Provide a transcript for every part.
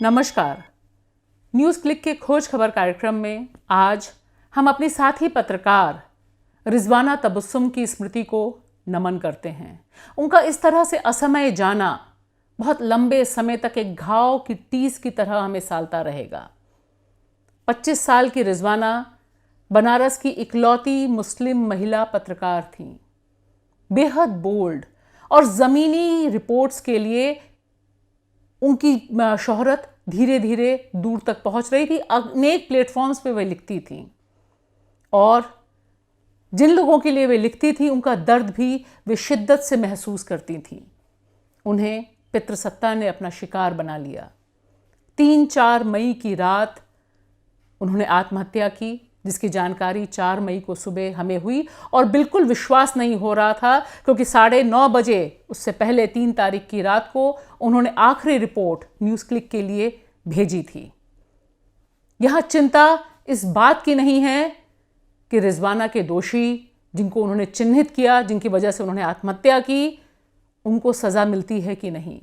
नमस्कार। News click के खोज खबर कार्यक्रम में आज हम अपनी साथी पत्रकार रिजवाना तबस्सुम की स्मृति को नमन करते हैं। उनका इस तरह से असमय जाना बहुत लंबे समय तक एक घाव की टीस की तरह हमें सालता रहेगा। 25 साल की रिजवाना बनारस की इकलौती मुस्लिम महिला पत्रकार थीं। बेहद बोल्ड और ज़मीनी रिपोर्ट्स के लिए उनकी शोहरत धीरे धीरे दूर तक पहुंच रही थी। अनेक प्लेटफॉर्म्स पे वे लिखती थीं और जिन लोगों के लिए वे लिखती थी उनका दर्द भी वे शिद्दत से महसूस करती थीं। उन्हें पितृसत्ता ने अपना शिकार बना लिया। 3-4 मई की रात उन्होंने आत्महत्या की, जिसकी जानकारी 4 मई को सुबह हमें हुई और बिल्कुल विश्वास नहीं हो रहा था, क्योंकि 9:30 बजे उससे पहले 3 तारीख की रात को उन्होंने आखिरी रिपोर्ट न्यूज़ क्लिक के लिए भेजी थी। यह चिंता इस बात की नहीं है कि रिजवाना के दोषी, जिनको उन्होंने चिन्हित किया, जिनकी वजह से उन्होंने आत्महत्या की, उनको सज़ा मिलती है कि नहीं।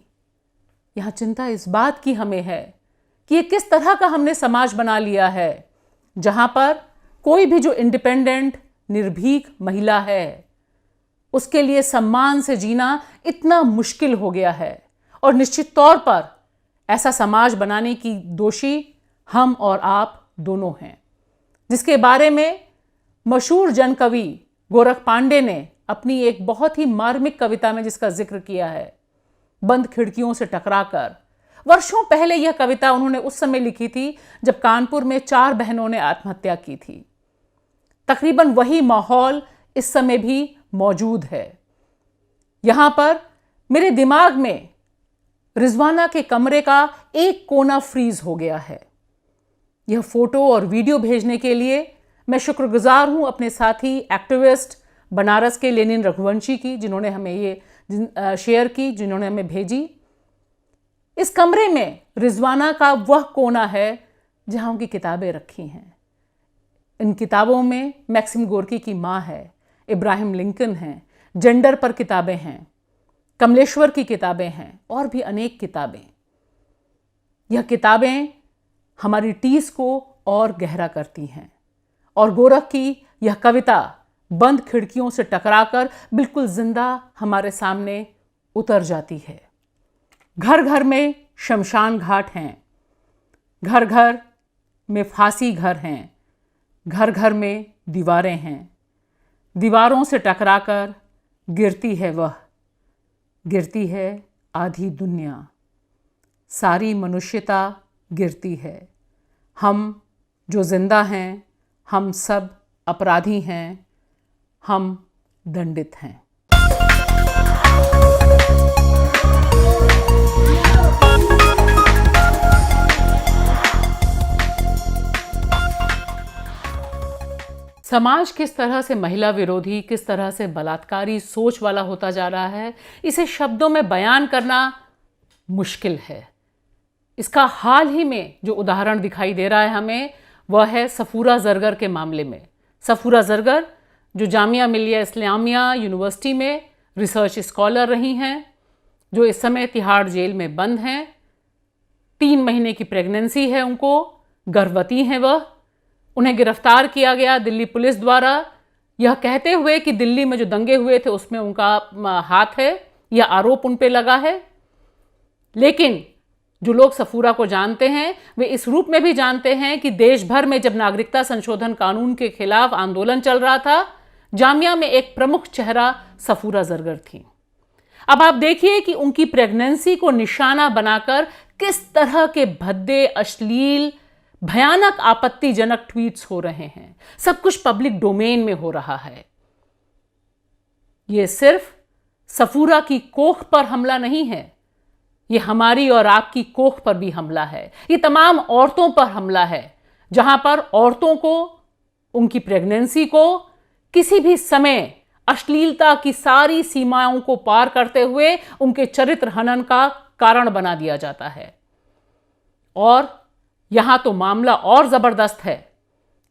यह चिंता इस बात की हमें है कि ये किस तरह का हमने समाज बना लिया है, जहां पर कोई भी जो इंडिपेंडेंट निर्भीक महिला है उसके लिए सम्मान से जीना इतना मुश्किल हो गया है। और निश्चित तौर पर ऐसा समाज बनाने की दोषी हम और आप दोनों हैं, जिसके बारे में मशहूर जन कवि गोरख पांडे ने अपनी एक बहुत ही मार्मिक कविता में जिसका जिक्र किया है, बंद खिड़कियों से टकराकर। वर्षों पहले यह कविता उन्होंने उस समय लिखी थी जब कानपुर में 4 बहनों ने आत्महत्या की थी। तकरीबन वही माहौल इस समय भी मौजूद है। यहां पर मेरे दिमाग में रिजवाना के कमरे का एक कोना फ्रीज हो गया है। यह फोटो और वीडियो भेजने के लिए मैं शुक्रगुजार हूं अपने साथी एक्टिविस्ट बनारस के लेनिन रघुवंशी की, जिन्होंने हमें ये शेयर की, जिन्होंने हमें भेजी। इस कमरे में रिजवाना का वह कोना है जहां उनकी किताबें रखी हैं। इन किताबों में मैक्सिम गोर्की की माँ है, इब्राहिम लिंकन हैं, जेंडर पर किताबें हैं, कमलेश्वर की किताबें हैं और भी अनेक किताबें। यह किताबें हमारी टीस को और गहरा करती हैं और गोरख की यह कविता बंद खिड़कियों से टकराकर बिल्कुल जिंदा हमारे सामने उतर जाती है। घर घर में शमशान घाट हैं, घर घर में फांसी घर हैं, घर घर में दीवारें हैं। दीवारों से टकराकर गिरती है वह, गिरती है आधी दुनिया, सारी मनुष्यता गिरती है। हम जो जिंदा हैं, हम सब अपराधी हैं, हम दंडित हैं। समाज किस तरह से महिला विरोधी, किस तरह से बलात्कारी सोच वाला होता जा रहा है, इसे शब्दों में बयान करना मुश्किल है। इसका हाल ही में जो उदाहरण दिखाई दे रहा है हमें, वह है सफूरा जरगर के मामले में। सफूरा जरगर जो जामिया मिलिया इस्लामिया यूनिवर्सिटी में रिसर्च स्कॉलर रही हैं, जो इस समय तिहाड़ जेल में बंद हैं। 3 महीने की प्रेगनेंसी है उनको, गर्भवती हैं वह। उन्हें गिरफ्तार किया गया दिल्ली पुलिस द्वारा, यह कहते हुए कि दिल्ली में जो दंगे हुए थे उसमें उनका हाथ है, यह आरोप उन पे लगा है। लेकिन जो लोग सफूरा को जानते हैं वे इस रूप में भी जानते हैं कि देश भर में जब नागरिकता संशोधन कानून के खिलाफ आंदोलन चल रहा था, जामिया में एक प्रमुख चेहरा सफूरा जरगर थी। अब आप देखिए कि उनकी प्रेगनेंसी को निशाना बनाकर किस तरह के भद्दे, अश्लील, भयानक, आपत्तिजनक ट्वीट्स हो रहे हैं। सब कुछ पब्लिक डोमेन में हो रहा है। यह सिर्फ सफूरा की कोख पर हमला नहीं है, यह हमारी और आपकी कोख पर भी हमला है। यह तमाम औरतों पर हमला है, जहां पर औरतों को, उनकी प्रेगनेंसी को किसी भी समय अश्लीलता की सारी सीमाओं को पार करते हुए उनके चरित्र हनन का कारण बना दिया जाता है। और यहां तो मामला और जबरदस्त है।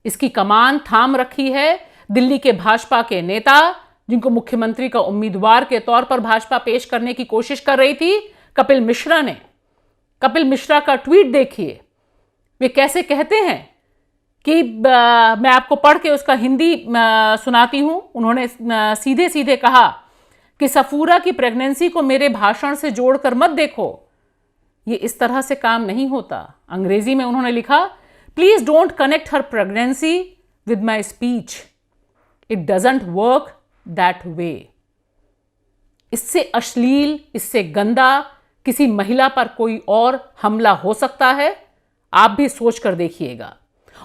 इसकी कमान थाम रखी है दिल्ली के भाजपा के नेता, जिनको मुख्यमंत्री का उम्मीदवार के तौर पर भाजपा पेश करने की कोशिश कर रही थी, कपिल मिश्रा ने। कपिल मिश्रा का ट्वीट देखिए, वे कैसे कहते हैं कि मैं आपको पढ़ के उसका हिंदी सुनाती हूं। उन्होंने सीधे सीधे कहा कि सफूरा की प्रेगनेंसी को मेरे भाषण से जोड़कर मत देखो, ये इस तरह से काम नहीं होता। अंग्रेजी में उन्होंने लिखा, please don't connect her pregnancy with my speech, it doesn't work that way. इससे अश्लील, इससे गंदा किसी महिला पर कोई और हमला हो सकता है? आप भी सोच कर देखिएगा।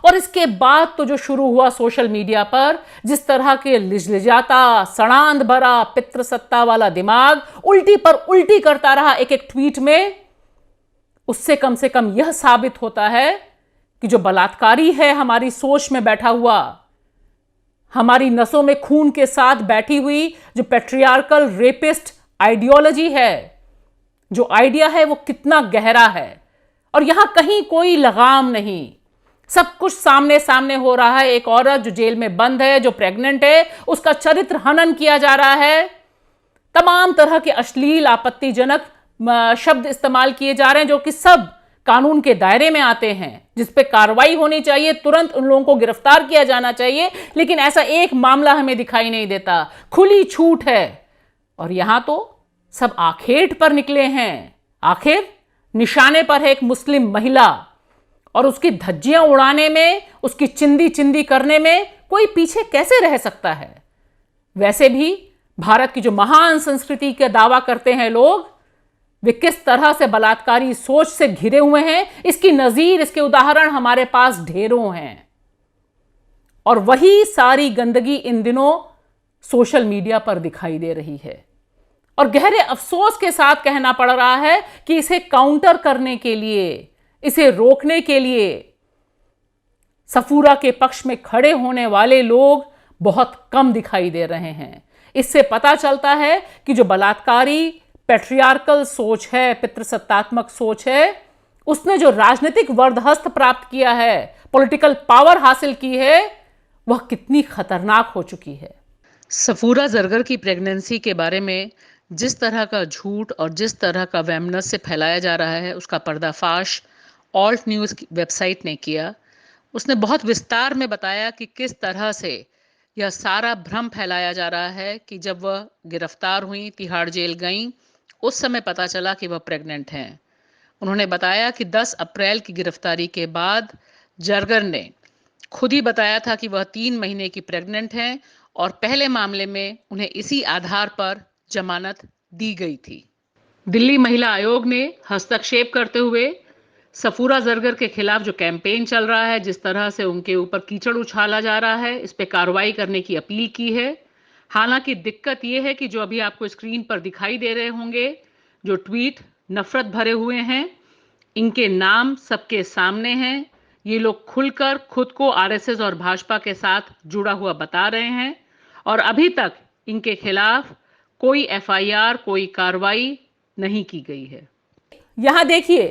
और इसके बाद तो जो शुरू हुआ सोशल मीडिया पर, जिस तरह के लिजलिजाता, सड़ांध भरा, पितृसत्ता वाला दिमाग उल्टी पर उल्टी करता रहा एक एक ट्वीट में, उससे कम से कम यह साबित होता है कि जो बलात्कारी है हमारी सोच में बैठा हुआ, हमारी नसों में खून के साथ बैठी हुई जो पैट्रियार्कल रेपिस्ट आइडियोलॉजी है, जो आइडिया है वो कितना गहरा है। और यहां कहीं कोई लगाम नहीं, सब कुछ सामने सामने हो रहा है। एक औरत जो जेल में बंद है, जो प्रेग्नेंट है, उसका चरित्र हनन किया जा रहा है। तमाम तरह के अश्लील, आपत्तिजनक शब्द इस्तेमाल किए जा रहे हैं जो कि सब कानून के दायरे में आते हैं, जिस पे कार्रवाई होनी चाहिए, तुरंत उन लोगों को गिरफ्तार किया जाना चाहिए। लेकिन ऐसा एक मामला हमें दिखाई नहीं देता, खुली छूट है। और यहां तो सब आखेट पर निकले हैं। आखिर निशाने पर है एक मुस्लिम महिला, और उसकी धज्जियां उड़ाने में, उसकी चिंदी चिंदी करने में कोई पीछे कैसे रह सकता है? वैसे भी भारत की जो महान संस्कृति का दावा करते हैं लोग, वे किस तरह से बलात्कारी सोच से घिरे हुए हैं, इसकी नजीर, इसके उदाहरण हमारे पास ढेरों हैं। और वही सारी गंदगी इन दिनों सोशल मीडिया पर दिखाई दे रही है। और गहरे अफसोस के साथ कहना पड़ रहा है कि इसे काउंटर करने के लिए, इसे रोकने के लिए सफूरा के पक्ष में खड़े होने वाले लोग बहुत कम दिखाई दे रहे हैं। इससे पता चलता है कि जो बलात्कारी पैट्रियार्कल सोच है, पितृसत्तात्मक सोच है, उसने जो राजनीतिक वर्दहस्त प्राप्त किया है, पॉलिटिकल पावर हासिल की है, वह कितनी खतरनाक हो चुकी है। सफूरा जरगर की प्रेगनेंसी के बारे में जिस तरह का झूठ और जिस तरह का वैमनस्य फैलाया जा रहा है, उसका पर्दाफाश ऑल्ट न्यूज़ वेबसाइट ने किया। उसने बहुत विस्तार में बताया कि किस तरह से यह सारा भ्रम फैलाया जा रहा है कि जब वह गिरफ्तार हुई, तिहाड़ जेल गईं, उस समय पता चला कि वह प्रेग्नेंट हैं। उन्होंने बताया कि 10 अप्रैल की गिरफ्तारी के बाद जरगर ने खुद ही बताया था कि वह 3 महीने की प्रेग्नेंट हैं, और पहले मामले में उन्हें इसी आधार पर जमानत दी गई थी। दिल्ली महिला आयोग ने हस्तक्षेप करते हुए सफूरा जरगर के खिलाफ जो कैंपेन चल रहा है, जिस तरह से उनके ऊपर कीचड़ उछाला जा रहा है, इस पे कार्रवाई करने की अपील की है। हालांकि दिक्कत यह है कि जो अभी आपको स्क्रीन पर दिखाई दे रहे होंगे, जो ट्वीट नफरत भरे हुए हैं, इनके नाम सबके सामने हैं। ये लोग खुलकर खुद को आरएसएस और भाजपा के साथ जुड़ा हुआ बता रहे हैं, और अभी तक इनके खिलाफ कोई एफआईआर, कोई कार्रवाई नहीं की गई है। यहां देखिए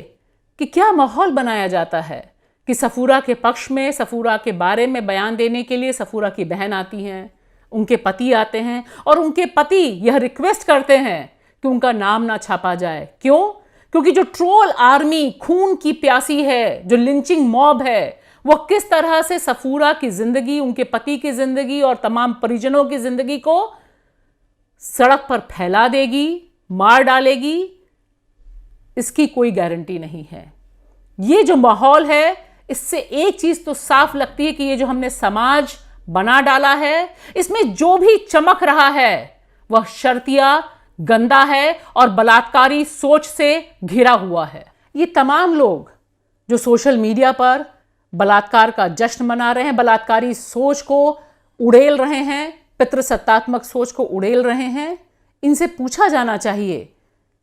कि क्या माहौल बनाया जाता है कि सफूरा के पक्ष में, सफूरा के बारे में बयान देने के लिए सफूरा की बहन आती हैं, उनके पति आते हैं, और उनके पति यह रिक्वेस्ट करते हैं कि उनका नाम ना छापा जाए। क्यों? क्योंकि जो ट्रोल आर्मी खून की प्यासी है, जो लिंचिंग मॉब है, वह किस तरह से सफूरा की जिंदगी, उनके पति की जिंदगी और तमाम परिजनों की जिंदगी को सड़क पर फैला देगी, मार डालेगी, इसकी कोई गारंटी नहीं है। ये जो माहौल है, इससे एक चीज तो साफ लगती है कि ये जो हमने समाज बना डाला है, इसमें जो भी चमक रहा है वह शर्तिया, गंदा है और बलात्कारी सोच से घिरा हुआ है। ये तमाम लोग जो सोशल मीडिया पर बलात्कार का जश्न मना रहे हैं, बलात्कारी सोच को उड़ेल रहे हैं, पितृसत्तात्मक सोच को उड़ेल रहे हैं, इनसे पूछा जाना चाहिए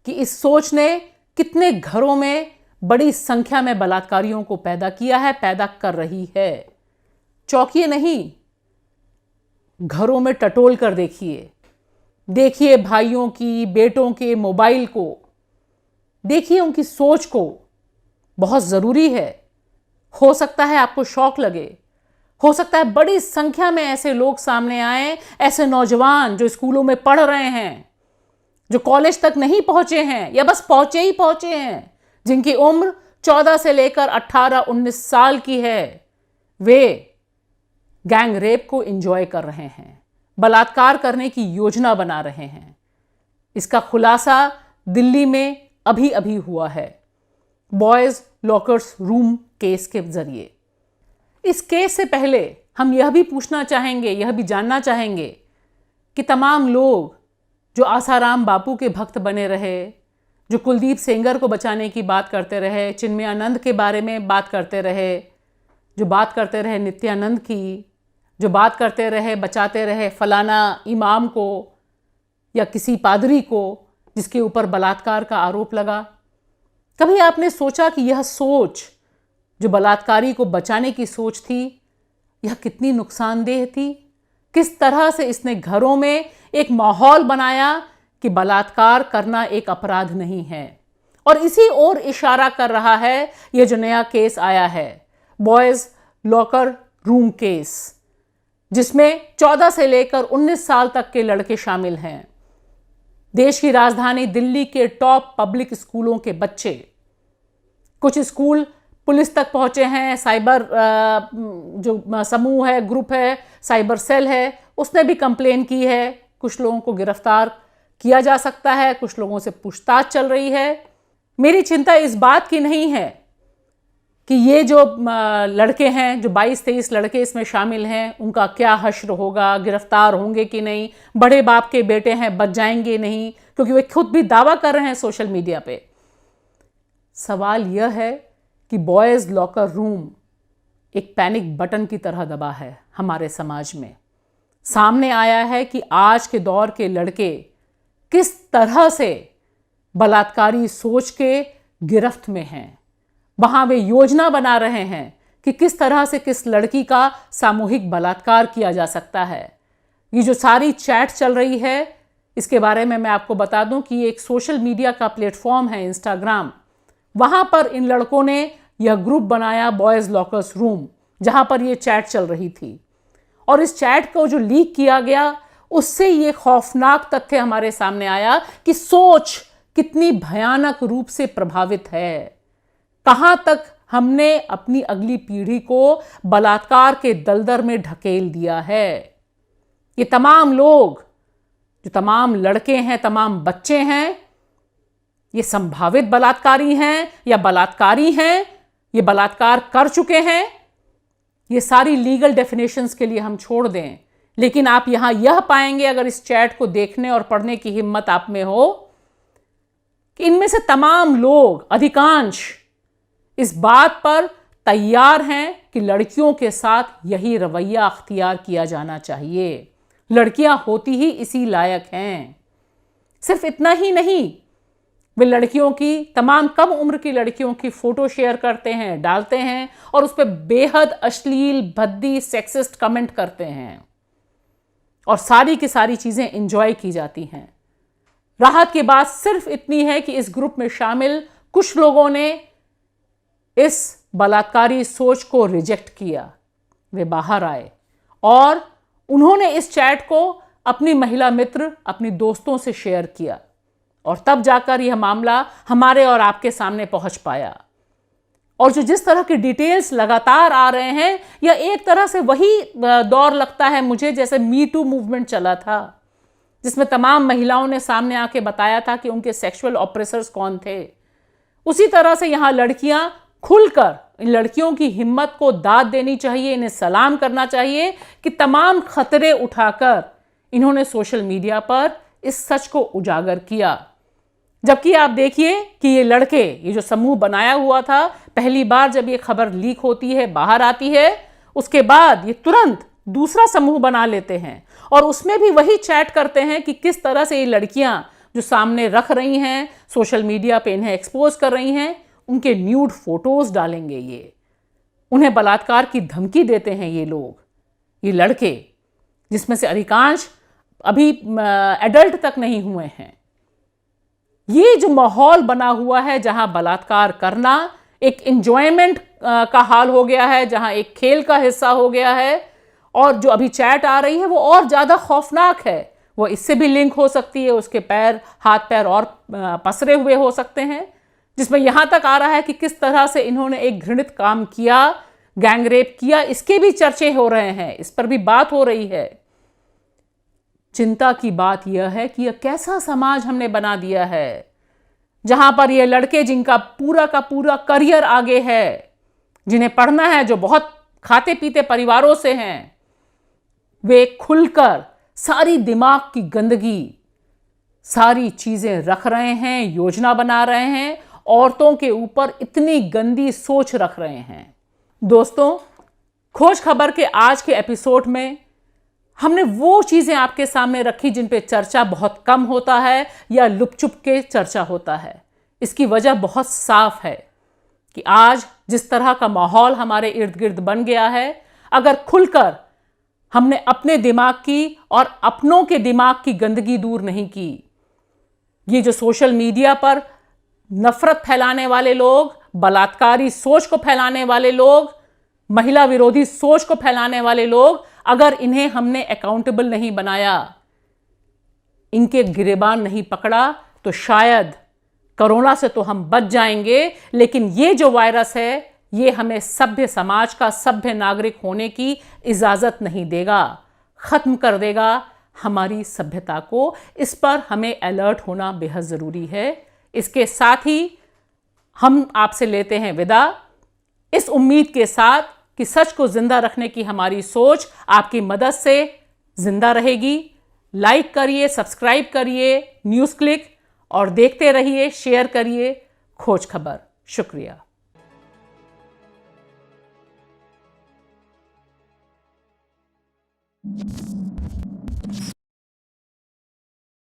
कि इस सोच ने कितने घरों में बड़ी संख्या में बलात्कारियों को पैदा किया है, पैदा कर रही है। चौंकिए नहीं, घरों में टटोल कर देखिए, देखिए भाइयों की, बेटों के मोबाइल को, देखिए उनकी सोच को। बहुत ज़रूरी है। हो सकता है आपको शौक लगे, हो सकता है बड़ी संख्या में ऐसे लोग सामने आए, ऐसे नौजवान जो स्कूलों में पढ़ रहे हैं, जो कॉलेज तक नहीं पहुंचे हैं या बस पहुंचे ही पहुंचे हैं, जिनकी उम्र 14 से लेकर 18-19 साल की है, वे गैंग रेप को एंजॉय कर रहे हैं, बलात्कार करने की योजना बना रहे हैं। इसका खुलासा दिल्ली में अभी अभी हुआ है, बॉयज लॉकर्स रूम केस के जरिए। इस केस से पहले हम यह भी पूछना चाहेंगे, यह भी जानना चाहेंगे कि तमाम लोग जो आसाराम बापू के भक्त बने रहे, जो कुलदीप सेंगर को बचाने की बात करते रहे, चिन्मयानंद के बारे में बात करते रहे, जो बात करते रहे नित्यानंद की, जो बात करते रहे, बचाते रहे फलाना इमाम को या किसी पादरी को जिसके ऊपर बलात्कार का आरोप लगा, कभी आपने सोचा कि यह सोच जो बलात्कारी को बचाने की सोच थी, यह कितनी नुकसानदेह थी? किस तरह से इसने घरों में एक माहौल बनाया कि बलात्कार करना एक अपराध नहीं है। और इसी ओर इशारा कर रहा है यह जो नया केस आया है, बॉयज लॉकर रूम केस, जिसमें 14 से लेकर 19 साल तक के लड़के शामिल हैं। देश की राजधानी दिल्ली के टॉप पब्लिक स्कूलों के बच्चे, कुछ स्कूल पुलिस तक पहुंचे हैं, साइबर जो समूह है, ग्रुप है, साइबर सेल है, उसने भी कंप्लेन की है। कुछ लोगों को गिरफ्तार किया जा सकता है, कुछ लोगों से पूछताछ चल रही है। मेरी चिंता इस बात की नहीं है कि ये जो लड़के हैं, जो 22-23 लड़के इसमें शामिल हैं, उनका क्या हश्र होगा, गिरफ्तार होंगे कि नहीं, बड़े बाप के बेटे हैं, बच जाएंगे नहीं, क्योंकि वे खुद भी दावा कर रहे हैं सोशल मीडिया पे। सवाल यह है कि बॉयज लॉकर रूम एक पैनिक बटन की तरह दबा है हमारे समाज में। सामने आया है कि आज के दौर के लड़के किस तरह से बलात्कारी सोच के गिरफ्त में हैं। वहां वे योजना बना रहे हैं कि किस तरह से किस लड़की का सामूहिक बलात्कार किया जा सकता है। ये जो सारी चैट चल रही है, इसके बारे में मैं आपको बता दूं कि ये एक सोशल मीडिया का प्लेटफॉर्म है, इंस्टाग्राम। वहां पर इन लड़कों ने यह ग्रुप बनाया, बॉयज लॉकर्स रूम, जहां पर ये चैट चल रही थी। और इस चैट को जो लीक किया गया, उससे ये खौफनाक तथ्य हमारे सामने आया कि सोच कितनी भयानक रूप से प्रभावित है। कहां तक हमने अपनी अगली पीढ़ी को बलात्कार के दलदल में ढकेल दिया है। ये तमाम लोग, जो तमाम लड़के हैं, तमाम बच्चे हैं, ये संभावित बलात्कारी हैं या बलात्कारी हैं, ये बलात्कार कर चुके हैं। ये सारी लीगल डेफिनेशंस के लिए हम छोड़ दें, लेकिन आप यहां यह पाएंगे, अगर इस चैट को देखने और पढ़ने की हिम्मत आप में हो, कि इनमें से तमाम लोग, अधिकांश, इस बात पर तैयार हैं कि लड़कियों के साथ यही रवैया अख्तियार किया जाना चाहिए। लड़कियां होती ही इसी लायक हैं। सिर्फ इतना ही नहीं, वे लड़कियों की, तमाम कम उम्र की लड़कियों की फोटो शेयर करते हैं, डालते हैं और उस पर बेहद अश्लील, भद्दी, सेक्सिस्ट कमेंट करते हैं और सारी की सारी चीजें एंजॉय की जाती हैं। राहत की बात सिर्फ इतनी है कि इस ग्रुप में शामिल कुछ लोगों ने इस बलात्कारी सोच को रिजेक्ट किया। वे बाहर आए और उन्होंने इस चैट को अपनी महिला मित्र, अपनी दोस्तों से शेयर किया और तब जाकर यह मामला हमारे और आपके सामने पहुंच पाया। और जो जिस तरह की डिटेल्स लगातार आ रहे हैं, यह एक तरह से वही दौर लगता है मुझे जैसे मी टू मूवमेंट चला था, जिसमें तमाम महिलाओं ने सामने आके बताया था कि उनके सेक्सुअल ऑपरेसर्स कौन थे। उसी तरह से यहां लड़कियां खुलकर, इन लड़कियों की हिम्मत को दाद देनी चाहिए, इन्हें सलाम करना चाहिए कि तमाम खतरे उठाकर इन्होंने सोशल मीडिया पर इस सच को उजागर किया। जबकि आप देखिए कि ये लड़के, ये जो समूह बनाया हुआ था, पहली बार जब ये खबर लीक होती है, बाहर आती है, उसके बाद ये तुरंत दूसरा समूह बना लेते हैं और उसमें भी वही चैट करते हैं कि किस तरह से ये लड़कियां जो सामने रख रही हैं, सोशल मीडिया पे इन्हें एक्सपोज कर रही हैं, उनके न्यूड फोटोज डालेंगे, ये उन्हें बलात्कार की धमकी देते हैं। ये लोग, ये लड़के, जिसमें से अधिकांश अभी एडल्ट तक नहीं हुए हैं। ये जो माहौल बना हुआ है, जहां बलात्कार करना एक एंजॉयमेंट का हाल हो गया है, जहां एक खेल का हिस्सा हो गया है, और जो अभी चैट आ रही है वो और ज्यादा खौफनाक है। वो इससे भी लिंक हो सकती है, उसके पैर, हाथ पैर और पसरे हुए हो सकते हैं, जिसमें यहां तक आ रहा है कि किस तरह से इन्होंने एक घृणित काम किया, गैंगरेप किया, इसके भी चर्चे हो रहे हैं, इस पर भी बात हो रही है। चिंता की बात यह है कि यह कैसा समाज हमने बना दिया है, जहां पर ये लड़के जिनका पूरा का पूरा करियर आगे है, जिन्हें पढ़ना है, जो बहुत खाते पीते परिवारों से हैं, वे खुलकर सारी दिमाग की गंदगी, सारी चीजें रख रहे हैं, योजना बना रहे हैं, औरतों के ऊपर इतनी गंदी सोच रख रहे हैं। दोस्तों, खोज खबर के आज के एपिसोड में हमने वो चीजें आपके सामने रखी जिन पे चर्चा बहुत कम होता है या लुपचुप के चर्चा होता है। इसकी वजह बहुत साफ है कि आज जिस तरह का माहौल हमारे इर्द गिर्द बन गया है, अगर खुलकर हमने अपने दिमाग की और अपनों के दिमाग की गंदगी दूर नहीं की, ये जो सोशल मीडिया पर नफरत फैलाने वाले लोग, बलात्कारी सोच को फैलाने वाले लोग, महिला विरोधी सोच को फैलाने वाले लोग, अगर इन्हें हमने अकाउंटेबल नहीं बनाया, इनके गिरेबान नहीं पकड़ा, तो शायद कोरोना से तो हम बच जाएंगे, लेकिन ये जो वायरस है, ये हमें सभ्य समाज का सभ्य नागरिक होने की इजाजत नहीं देगा, खत्म कर देगा हमारी सभ्यता को। इस पर हमें अलर्ट होना बेहद जरूरी है। इसके साथ ही हम आपसे लेते हैं विदा, इस उम्मीद के साथ कि सच को जिंदा रखने की हमारी सोच आपकी मदद से जिंदा रहेगी। लाइक करिए, सब्सक्राइब करिए न्यूज़ क्लिक, और देखते रहिए, शेयर करिए खोज खबर। शुक्रिया।